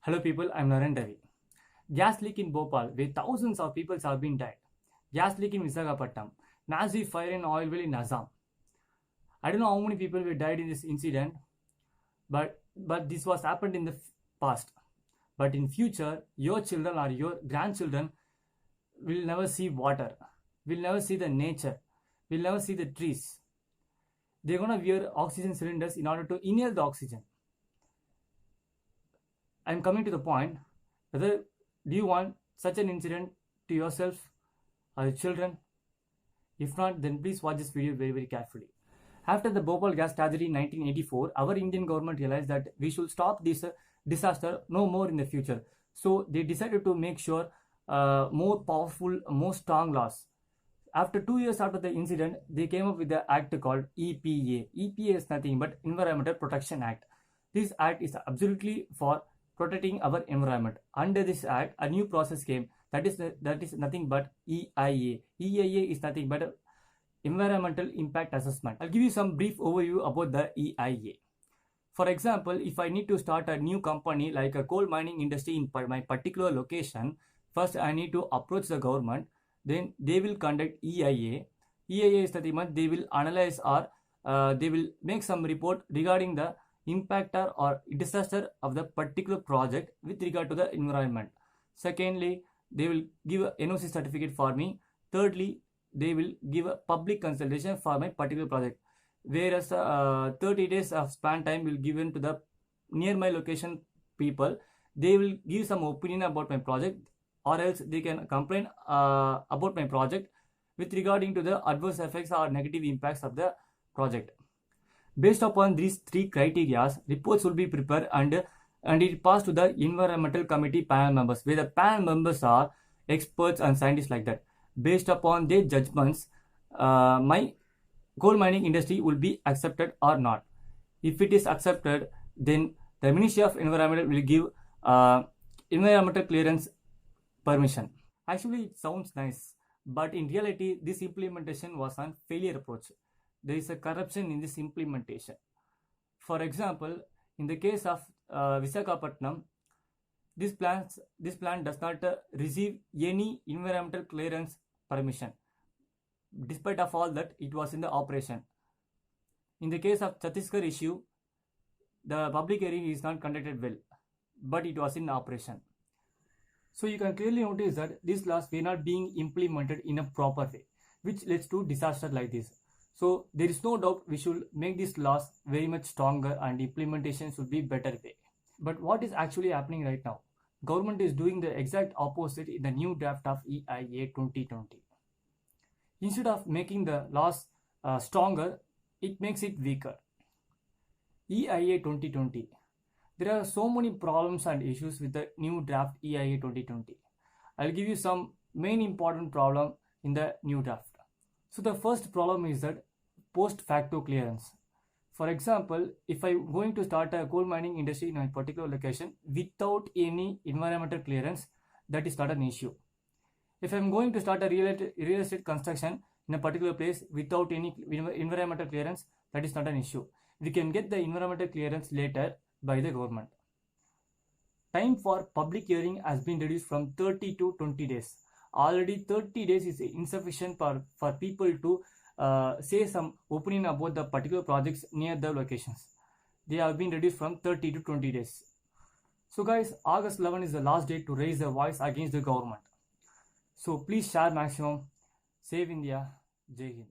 Hello people, I'm Naren RAVI. Gas leak in Bhopal where thousands of people have been died. Gas leak in Visakhapatnam. Massive fire in oil well in Assam. I don't know how many people were died in this incident, but this was happened in the past. But in future, your children or your grandchildren will never see water, will never see the nature, will never see the trees. They're gonna wear oxygen cylinders in order to inhale the oxygen. I'm coming to the point, whether do you want such an incident to yourself or your children? If not, then please watch this video very carefully. After the Bhopal gas tragedy in 1984, our Indian government realized that we should stop this disaster no more in the future. So they decided to make sure more powerful, more strong laws. After 2 years after the incident, they came up with the act called EPA. EPA is nothing but Environmental Protection Act. This act is absolutely for protecting our environment. Under this act, a new process came that is nothing but EIA. EIA is nothing but Environmental Impact Assessment. I'll give you some brief overview about the EIA. For example, if I need to start a new company like a coal mining industry in my particular location, first I need to approach the government. Then they will conduct EIA. EIA is nothing but they will analyze or they will make some report regarding the impact or disaster of the particular project with regard to the environment. Secondly, they will give a NOC certificate for me. Thirdly, they will give a public consultation for my particular project. Whereas 30 days of span time will given to the near my location people. They will give some opinion about my project, or else they can complain about my project with regarding to the adverse effects or negative impacts of the project. Based upon these three criteria, reports will be prepared and it passed to the environmental committee panel members, where the panel members are experts and scientists like that. Based upon their judgments, my coal mining industry will be accepted or not. If it is accepted, then the Ministry of Environment will give environmental clearance permission. Actually, it sounds nice, but in reality, this implementation was a failure approach. There is a corruption in this implementation. For example, in the case of Visakhapatnam, this plant does not receive any environmental clearance permission. Despite of all that, it was in the operation. In the case of Chhattisgarh issue, the public hearing is not conducted well, but it was in operation. So you can clearly notice that these laws were not being implemented in a proper way, which leads to disaster like this. So there is no doubt we should make these laws very much stronger and implementation should be better way. But what is actually happening right now? Government is doing the exact opposite in the new draft of EIA 2020. Instead of making the laws stronger, it makes it weaker. EIA 2020. There are so many problems and issues with the new draft EIA 2020. I'll give you some main important problem in the new draft. So the first problem is that post facto clearance. For example, if I'm going to start a coal mining industry in a particular location without any environmental clearance, that is not an issue. If I'm going to start a real estate construction in a particular place without any environmental clearance, that is not an issue. We can get the environmental clearance later by the government. Time for public hearing has been reduced from 30 to 20 days. Already 30 days is insufficient for people to say some opinion about the particular projects near the locations. They have been reduced from 30 to 20 days. So guys, August 11 is the last date to raise the voice against the government. So please share maximum. Save India. Jai Hind.